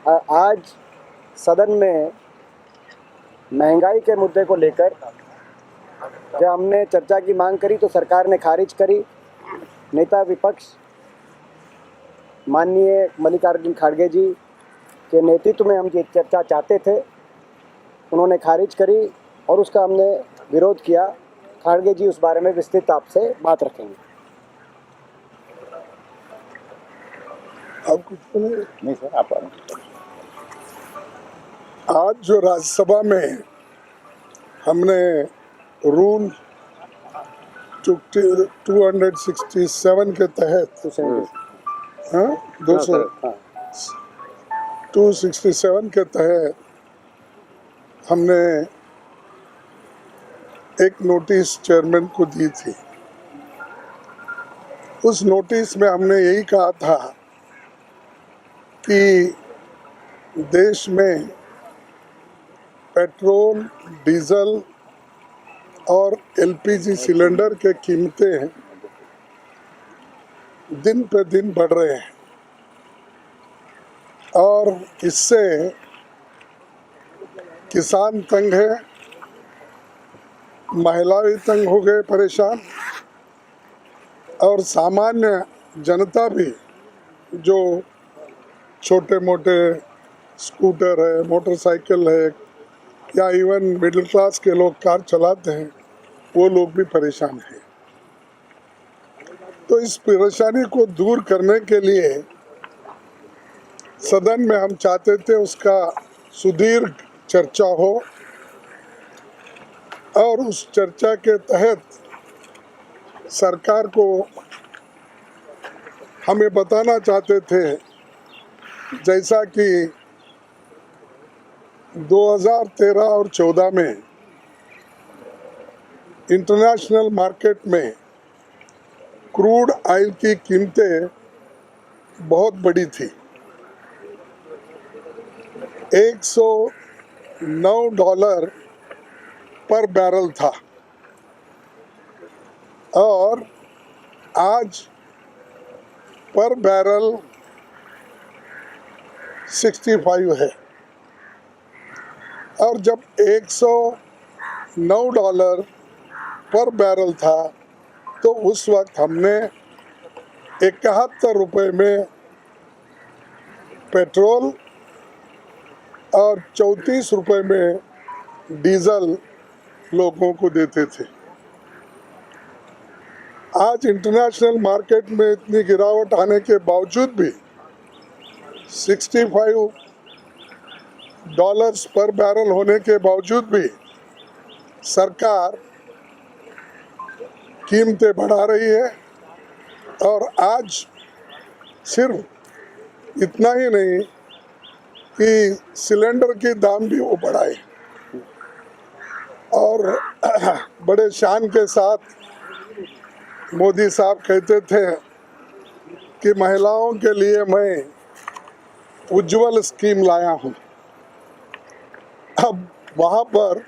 आज सदन में महंगाई के मुद्दे को लेकर जब हमने चर्चा की मांग करी तो सरकार ने खारिज करी। नेता विपक्ष माननीय मल्लिकार्जुन खड़गे जी के नेतृत्व में हम ये चर्चा चाहते थे, उन्होंने खारिज करी और उसका हमने विरोध किया। खड़गे जी उस बारे में विस्तृत आपसे बात रखेंगे। आप कुछ नहीं सर, आप आज जो राज्यसभा में हमने रूल 267 के तहत 267 के तहत हमने एक नोटिस चेयरमैन को दी थी। उस नोटिस में हमने यही कहा था कि देश में पेट्रोल, डीजल और एलपीजी सिलेंडर के कीमतें दिन पे दिन बढ़ रहे हैं और इससे किसान तंग है, महिलाएं भी तंग हो गए, परेशान, और सामान्य जनता भी जो छोटे मोटे स्कूटर है, मोटरसाइकिल है या इवन मिडिल क्लास के लोग कार चलाते हैं, वो लोग भी परेशान हैं। तो इस परेशानी को दूर करने के लिए सदन में हम चाहते थे उसका सुदीर्घ चर्चा हो और उस चर्चा के तहत सरकार को हमें बताना चाहते थे, जैसा कि 2013 और 14 में इंटरनेशनल मार्केट में क्रूड ऑयल की कीमतें बहुत बड़ी थी। $109 पर बैरल था और आज पर बैरल 65 है। और जब $109 पर बैरल था तो उस वक्त हमने 71 रुपये में पेट्रोल और 34 रुपये में डीजल लोगों को देते थे। आज इंटरनेशनल मार्केट में इतनी गिरावट आने के बावजूद भी $65 पर बैरल होने के बावजूद भी सरकार कीमतें बढ़ा रही है और आज सिर्फ इतना ही नहीं कि सिलेंडर के दाम भी वो बढ़ाए और बड़े शान के साथ मोदी साहब कहते थे कि महिलाओं के लिए मैं उज्जवल स्कीम लाया हूँ। अब वहाँ पर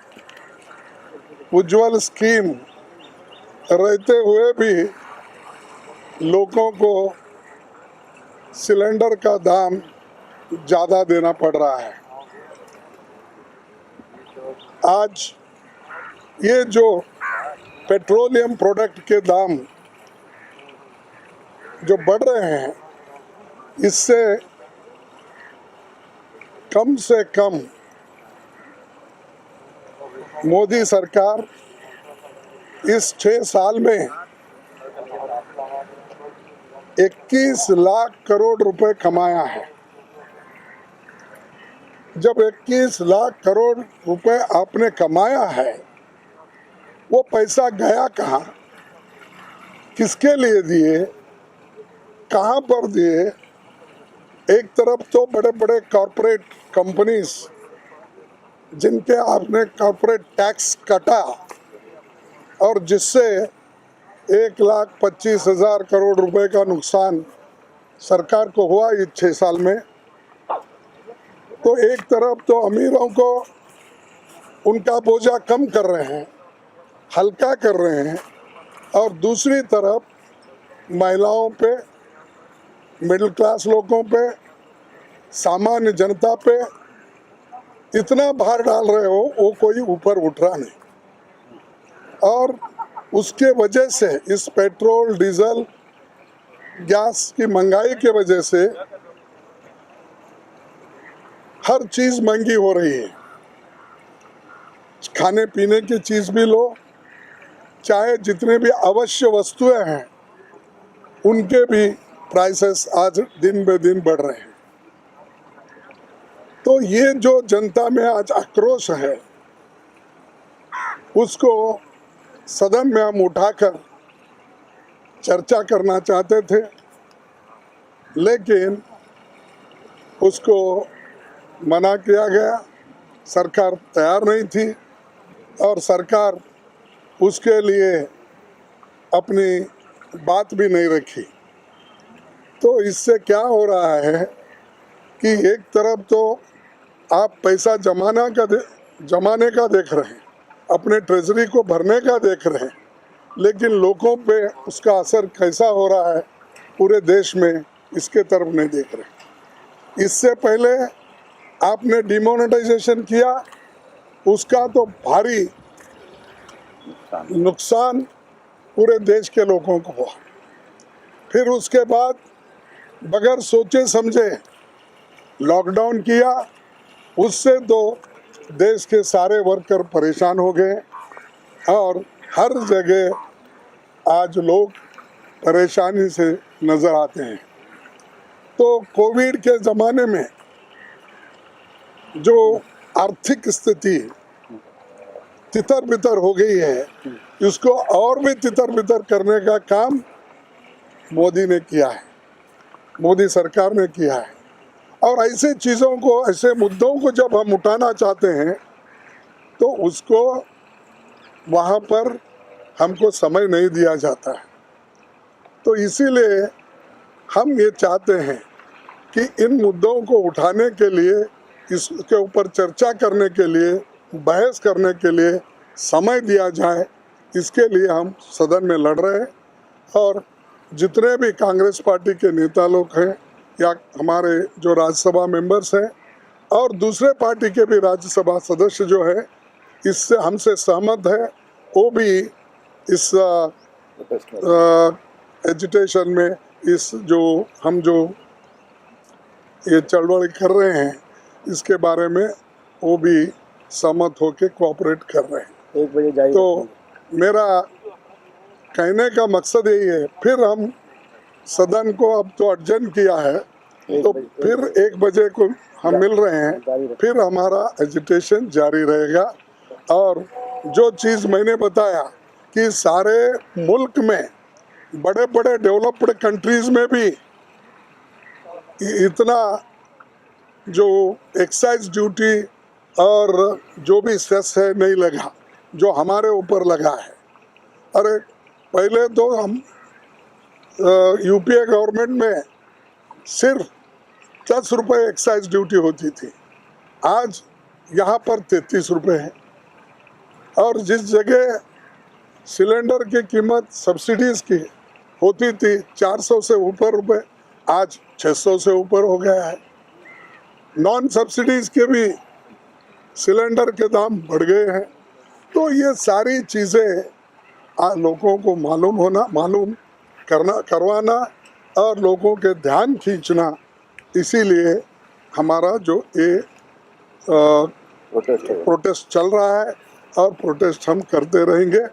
उज्जवल स्कीम रहते हुए भी लोगों को सिलेंडर का दाम ज़्यादा देना पड़ रहा है। आज ये जो पेट्रोलियम प्रोडक्ट के दाम जो बढ़ रहे हैं, इससे कम मोदी सरकार इस 6 साल में 21 लाख करोड़ रुपए कमाया है। जब 21 लाख करोड़ रुपए आपने कमाया है, वो पैसा गया कहाँ, किसके लिए दिए, कहाँ पर दिए? एक तरफ तो बड़े बड़े कॉरपोरेट कंपनीज जिनके आपने कॉरपोरेट टैक्स काटा और जिससे 1,25,000 करोड़ रुपए का नुकसान सरकार को हुआ इस 6 साल में। तो एक तरफ तो अमीरों को उनका बोझा कम कर रहे हैं, हल्का कर रहे हैं, और दूसरी तरफ महिलाओं पे, मिडिल क्लास लोगों पे, सामान्य जनता पे इतना भार डाल रहे हो वो कोई ऊपर उठ रहा नहीं। और उसके वजह से इस पेट्रोल डीजल गैस की महंगाई के वजह से हर चीज महंगी हो रही है। खाने पीने की चीज भी लो, चाहे जितने भी आवश्यक वस्तुएं हैं उनके भी प्राइसेस आज दिन ब दिन बढ़ रहे हैं। तो ये जो जनता में आज आक्रोश है उसको सदन में हम उठाकर चर्चा करना चाहते थे, लेकिन उसको मना किया गया। सरकार तैयार नहीं थी और सरकार उसके लिए अपनी बात भी नहीं रखी। तो इससे क्या हो रहा है कि एक तरफ तो आप पैसा जमाने का देख रहे हैं, अपने ट्रेजरी को भरने का देख रहे हैं, लेकिन लोगों पे उसका असर कैसा हो रहा है पूरे देश में इसके तरफ नहीं देख रहे। इससे पहले आपने डिमोनेटाइजेशन किया, उसका तो भारी नुकसान पूरे देश के लोगों को हुआ। फिर उसके बाद बगैर सोचे समझे लॉकडाउन किया, उससे तो देश के सारे वर्कर परेशान हो गए और हर जगह आज लोग परेशानी से नज़र आते हैं। तो कोविड के ज़माने में जो आर्थिक स्थिति तितर बितर हो गई है, इसको और भी तितर बितर करने का काम मोदी ने किया है, मोदी सरकार ने किया है। और ऐसे चीज़ों को, ऐसे मुद्दों को जब हम उठाना चाहते हैं तो उसको वहाँ पर हमको समय नहीं दिया जाता है। तो इसीलिए हम ये चाहते हैं कि इन मुद्दों को उठाने के लिए, इसके ऊपर चर्चा करने के लिए, बहस करने के लिए समय दिया जाए। इसके लिए हम सदन में लड़ रहे हैं और जितने भी कांग्रेस पार्टी के नेता लोग हैं या हमारे जो राज्यसभा मेंबर्स हैं और दूसरे पार्टी के भी राज्यसभा सदस्य जो है इससे हमसे सहमत है, वो भी इस एजिटेशन में, इस जो हम जो ये चळवळ कर रहे हैं इसके बारे में वो भी सहमत होकर कोऑपरेट कर रहे हैं। 1 बजे जाइए। तो मेरा कहने का मकसद यही है, फिर हम सदन को अब तो अर्जन किया है, तो फिर 1 बजे को हम मिल रहे हैं, फिर हमारा एजिटेशन जारी रहेगा। और जो चीज़ मैंने बताया कि सारे मुल्क में, बड़े बड़े डेवलप्ड कंट्रीज में भी इतना जो एक्साइज ड्यूटी और जो भी सेस है नहीं लगा जो हमारे ऊपर लगा है। अरे पहले तो हम यूपीए गवर्नमेंट में सिर्फ 10 रुपये एक्साइज ड्यूटी होती थी, आज यहाँ पर 33 रुपये है। और जिस जगह सिलेंडर की कीमत सब्सिडीज़ की होती थी 400 से ऊपर रुपये, आज 600 से ऊपर हो गया है। नॉन सब्सिडीज़ के भी सिलेंडर के दाम बढ़ गए हैं। तो ये सारी चीज़ें लोगों को मालूम करवाना और लोगों के ध्यान खींचना, इसीलिए हमारा जो ये प्रोटेस्ट चल रहा है और प्रोटेस्ट हम करते रहेंगे।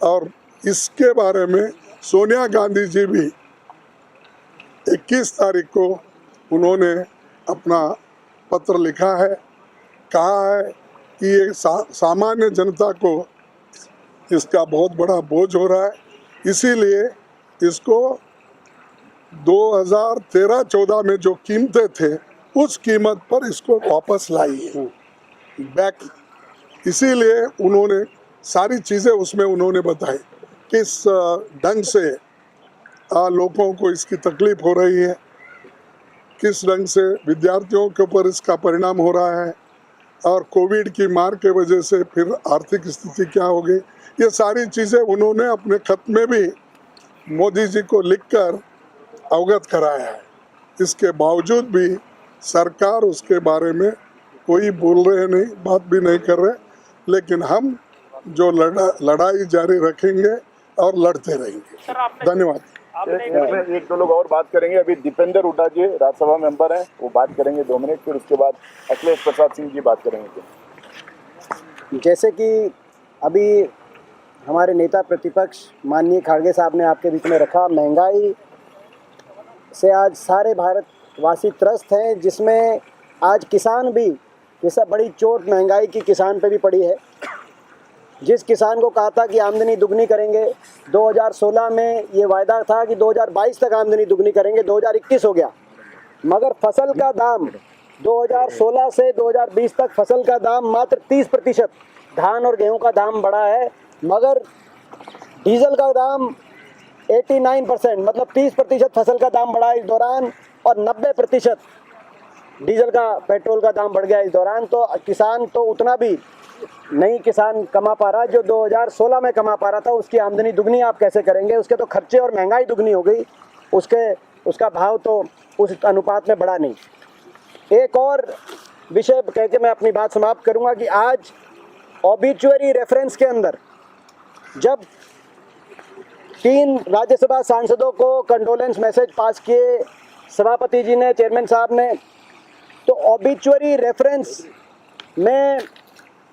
और इसके बारे में सोनिया गांधी जी भी 21 तारीख को उन्होंने अपना पत्र लिखा है, कहा है कि ये सामान्य जनता को इसका बहुत बड़ा बोझ हो रहा है, इसीलिए इसको 2013-14 में जो कीमतें थे उस कीमत पर इसको वापस लाई है, बैक। इसीलिए उन्होंने सारी चीज़ें उसमें उन्होंने बताई किस ढंग से लोगों को इसकी तकलीफ हो रही है, किस ढंग से विद्यार्थियों के ऊपर इसका परिणाम हो रहा है और कोविड की मार के वजह से फिर आर्थिक स्थिति क्या हो गई। ये सारी चीज़ें उन्होंने अपने खत में भी मोदी जी को लिखकर अवगत कराया है। इसके बावजूद भी सरकार उसके बारे में कोई बोल रहे नहीं, बात भी नहीं कर रहे, लेकिन हम जो लड़ाई जारी रखेंगे और लड़ते रहेंगे। धन्यवाद। इसमें एक दो लोग और बात करेंगे। अभी दीपेंद्र हुड्डा जी राज्यसभा मेंबर हैं, वो बात करेंगे 2 मिनट, फिर उसके बाद अखिलेश प्रसाद सिंह जी बात करेंगे। जैसे कि अभी हमारे नेता प्रतिपक्ष माननीय खाड़गे साहब ने आपके बीच में रखा, महंगाई से आज सारे भारतवासी त्रस्त हैं, जिसमें आज किसान भी, जैसा बड़ी चोट महंगाई की किसान पे भी पड़ी है। जिस किसान को कहा था कि आमदनी दुगनी करेंगे, 2016 में ये वायदा था कि 2022 तक आमदनी दुगनी करेंगे, 2021 हो गया, मगर फसल का दाम 2016 से 2020 तक फसल का दाम मात्र 30%, धान और गेहूं का दाम बढ़ा है, मगर डीजल का दाम 89%, मतलब 30% फसल का दाम बढ़ा इस दौरान, और 90% डीजल का, पेट्रोल का दाम बढ़ गया इस दौरान। तो किसान तो उतना भी नहीं किसान कमा पा रहा जो 2016 में कमा पा रहा था। उसकी आमदनी दुगनी आप कैसे करेंगे? उसके तो खर्चे और महंगाई दुगनी हो गई, उसका भाव तो उस अनुपात में बढ़ा नहीं। एक और विषय कह के मैं अपनी बात समाप्त करूंगा कि आज ऑबिचुअरी रेफरेंस के अंदर जब 3 राज्यसभा सांसदों को कंडोलेंस मैसेज पास किए सभापति जी ने, चेयरमैन साहब ने, तो ऑबिचुअरी रेफरेंस में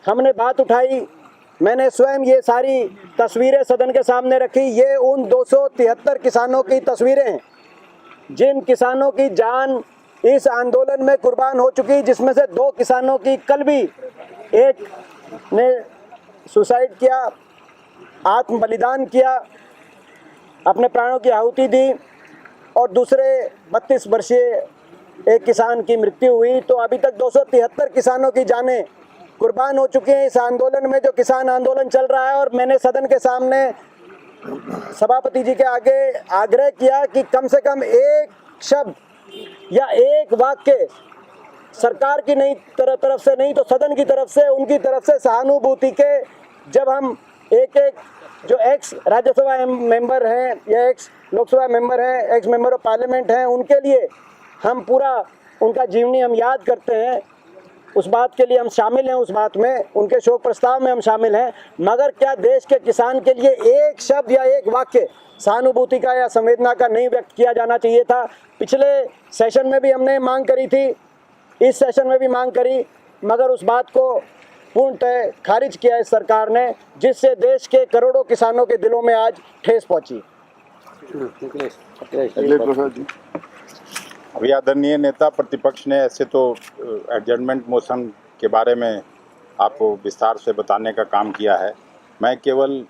हमने बात उठाई। मैंने स्वयं ये सारी तस्वीरें सदन के सामने रखी। ये उन 273 किसानों की तस्वीरें हैं जिन किसानों की जान इस आंदोलन में कुर्बान हो चुकी, जिसमें से 2 किसानों की कल भी, एक ने सुसाइड किया, आत्म बलिदान किया, अपने प्राणों की आहुति दी, और दूसरे 32 वर्षीय एक किसान की मृत्यु हुई। तो अभी तक 273 किसानों की जानें कुर्बान हो चुके हैं इस आंदोलन में, जो किसान आंदोलन चल रहा है। और मैंने सदन के सामने सभापति जी के आगे आग्रह किया कि कम से कम एक शब्द या एक वाक्य सरकार की नहीं तरफ से नहीं तो सदन की तरफ से, उनकी तरफ से सहानुभूति के, जब हम एक जो एक्स राज्यसभा मेंबर हैं या एक्स लोकसभा मेंबर हैं, एक्स मेंबर ऑफ पार्लियामेंट हैं, उनके लिए हम पूरा उनका जीवनी हम याद करते हैं, उस बात के लिए हम शामिल हैं, उस बात में उनके शोक प्रस्ताव में हम शामिल हैं। मगर क्या देश के किसान के लिए एक शब्द या एक वाक्य सहानुभूति का या संवेदना का नहीं व्यक्त किया जाना चाहिए था? पिछले सेशन में भी हमने मांग करी थी, इस सेशन में भी मांग करी, मगर उस बात को पूर्णतः खारिज किया इस सरकार ने, जिससे देश के करोड़ों किसानों के दिलों में आज ठेस पहुंची। अभी आदरणीय नेता प्रतिपक्ष ने ऐसे तो एडजर्नमेंट मोशन के बारे में आपको विस्तार से बताने का काम किया है। मैं केवल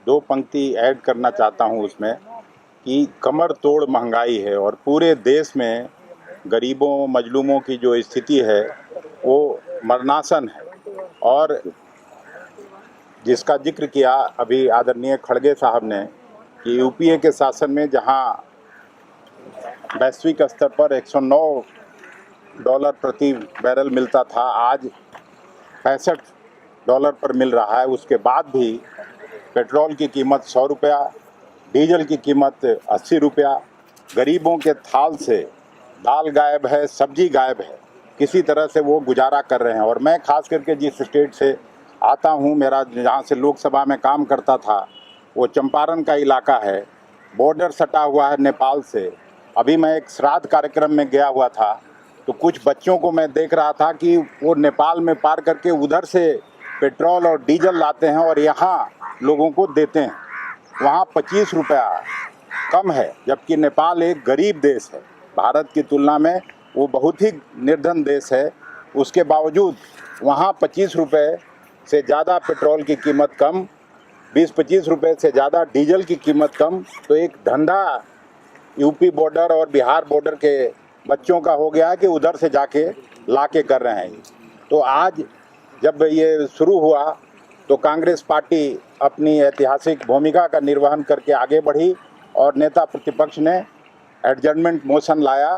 2 पंक्ति ऐड करना चाहता हूं उसमें कि कमर तोड़ महंगाई है और पूरे देश में गरीबों मजलूमों की जो स्थिति है वो मरणासन है। और जिसका जिक्र किया अभी आदरणीय खड़गे साहब ने कि यूपीए के शासन में जहां वैश्विक स्तर पर $109 प्रति बैरल मिलता था, आज $65 पर मिल रहा है। उसके बाद भी पेट्रोल की कीमत ₹100, डीजल की कीमत ₹80। गरीबों के थाल से दाल गायब है, सब्जी गायब है, किसी तरह से वो गुजारा कर रहे हैं। और मैं खास करके जिस स्टेट से आता हूँ, मेरा जहाँ से लोकसभा में काम करता था, वो चंपारण का इलाका है, बॉर्डर सटा हुआ है नेपाल से। अभी मैं एक श्राद्ध कार्यक्रम में गया हुआ था, तो कुछ बच्चों को मैं देख रहा था कि वो नेपाल में पार करके उधर से पेट्रोल और डीजल लाते हैं और यहाँ लोगों को देते हैं। वहाँ ₹25 कम है, जबकि नेपाल एक गरीब देश है, भारत की तुलना में वो बहुत ही निर्धन देश है। उसके बावजूद वहाँ ₹25 से ज़्यादा पेट्रोल की कीमत कम, 20-25 रुपये से ज़्यादा डीजल की कीमत कम। तो एक धंधा यूपी बॉर्डर और बिहार बॉर्डर के बच्चों का हो गया है कि उधर से जाके ला के कर रहे हैं। तो आज जब ये शुरू हुआ तो कांग्रेस पार्टी अपनी ऐतिहासिक भूमिका का निर्वहन करके आगे बढ़ी और नेता प्रतिपक्ष ने एडजर्नमेंट मोशन लाया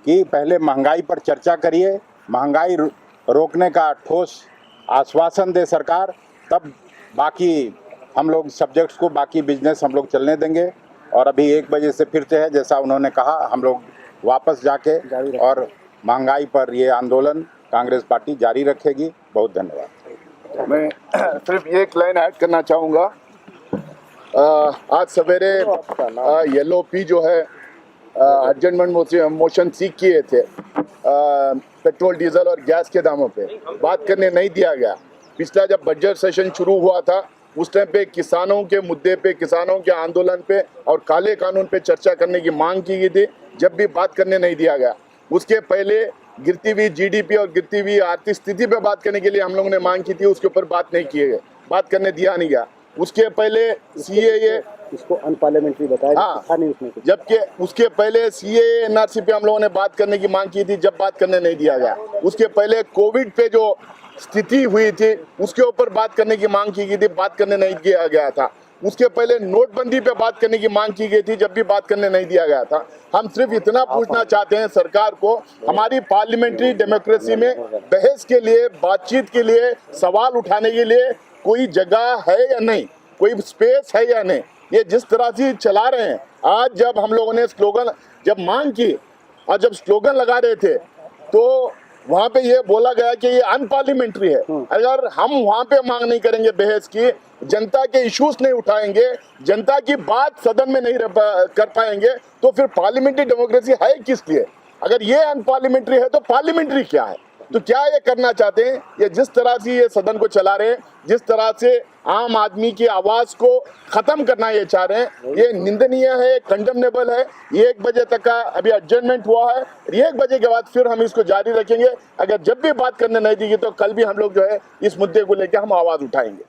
कि पहले महंगाई पर चर्चा करिए, महंगाई रोकने का ठोस आश्वासन दे सरकार, तब बाकी हम लोग सब्जेक्ट्स को, बाकी बिजनेस हम लोग चलने देंगे। और अभी 1 बजे से फिर से है, जैसा उन्होंने कहा, हम लोग वापस जाके और महंगाई पर ये आंदोलन कांग्रेस पार्टी जारी रखेगी। बहुत धन्यवाद। मैं सिर्फ ये एक लाइन ऐड करना चाहूँगा। आज सवेरे LOP जो है एडजमेंट मोशन सीख किए थे पेट्रोल डीजल और गैस के दामों पे बात करने नहीं दिया गया। पिछला जब बजट सेशन शुरू हुआ था उस टाइम पे किसानों के मुद्दे पे, किसानों के आंदोलन पे और काले कानून पे चर्चा करने की मांग की गई थी, जब भी बात करने नहीं दिया गया। उसके पहले गिरती हुई GDP और गिरती हुई आर्थिक स्थिति पे बात करने के लिए हम लोगों ने मांग की थी, उसके ऊपर बात नहीं किए गए, बात करने दिया नहीं गया। उसके पहले CAA इसको अनपार्लियामेंट्री बताया हाँ, था नहीं उसमें कुछ। जबकि उसके पहले CAA NRC पे हम लोगों ने बात करने की मांग की थी, जब बात करने नहीं दिया गया। उसके पहले कोविड पे जो स्थिति हुई थी उसके ऊपर बात करने की मांग की गई थी, बात करने नहीं दिया गया था। उसके पहले नोटबंदी पे बात करने की मांग की गई थी, जब भी बात करने नहीं दिया गया था। हम सिर्फ इतना पूछना चाहते हैं सरकार को, हमारी पार्लियामेंट्री डेमोक्रेसी में बहस के लिए, बातचीत के लिए, सवाल उठाने के लिए कोई जगह है या नहीं, कोई स्पेस है या नहीं। ये जिस तरह से चला रहे हैं, आज जब हम लोगों ने स्लोगन जब मांग की और जब स्लोगन लगा रहे थे तो वहां पे ये बोला गया कि ये अनपार्लियामेंट्री है। अगर हम वहां पे मांग नहीं करेंगे बहस की, जनता के इश्यूज नहीं उठाएंगे, जनता की बात सदन में नहीं कर पाएंगे, तो फिर पार्लियामेंट्री डेमोक्रेसी है किस लिए? अगर ये अनपार्लियामेंट्री है तो पार्लियामेंट्री क्या है? तो क्या ये करना चाहते हैं? ये जिस तरह से ये सदन को चला रहे हैं, जिस तरह से आम आदमी की आवाज को खत्म करना ये चाह रहे हैं, ये निंदनीय है, कंडेमनेबल है। 1 बजे तक का अभी एडजर्नमेंट हुआ है, 1 बजे के बाद फिर हम इसको जारी रखेंगे। अगर जब भी बात करने नहीं देगी तो कल भी हम लोग जो है इस मुद्दे को लेकर हम आवाज उठाएंगे।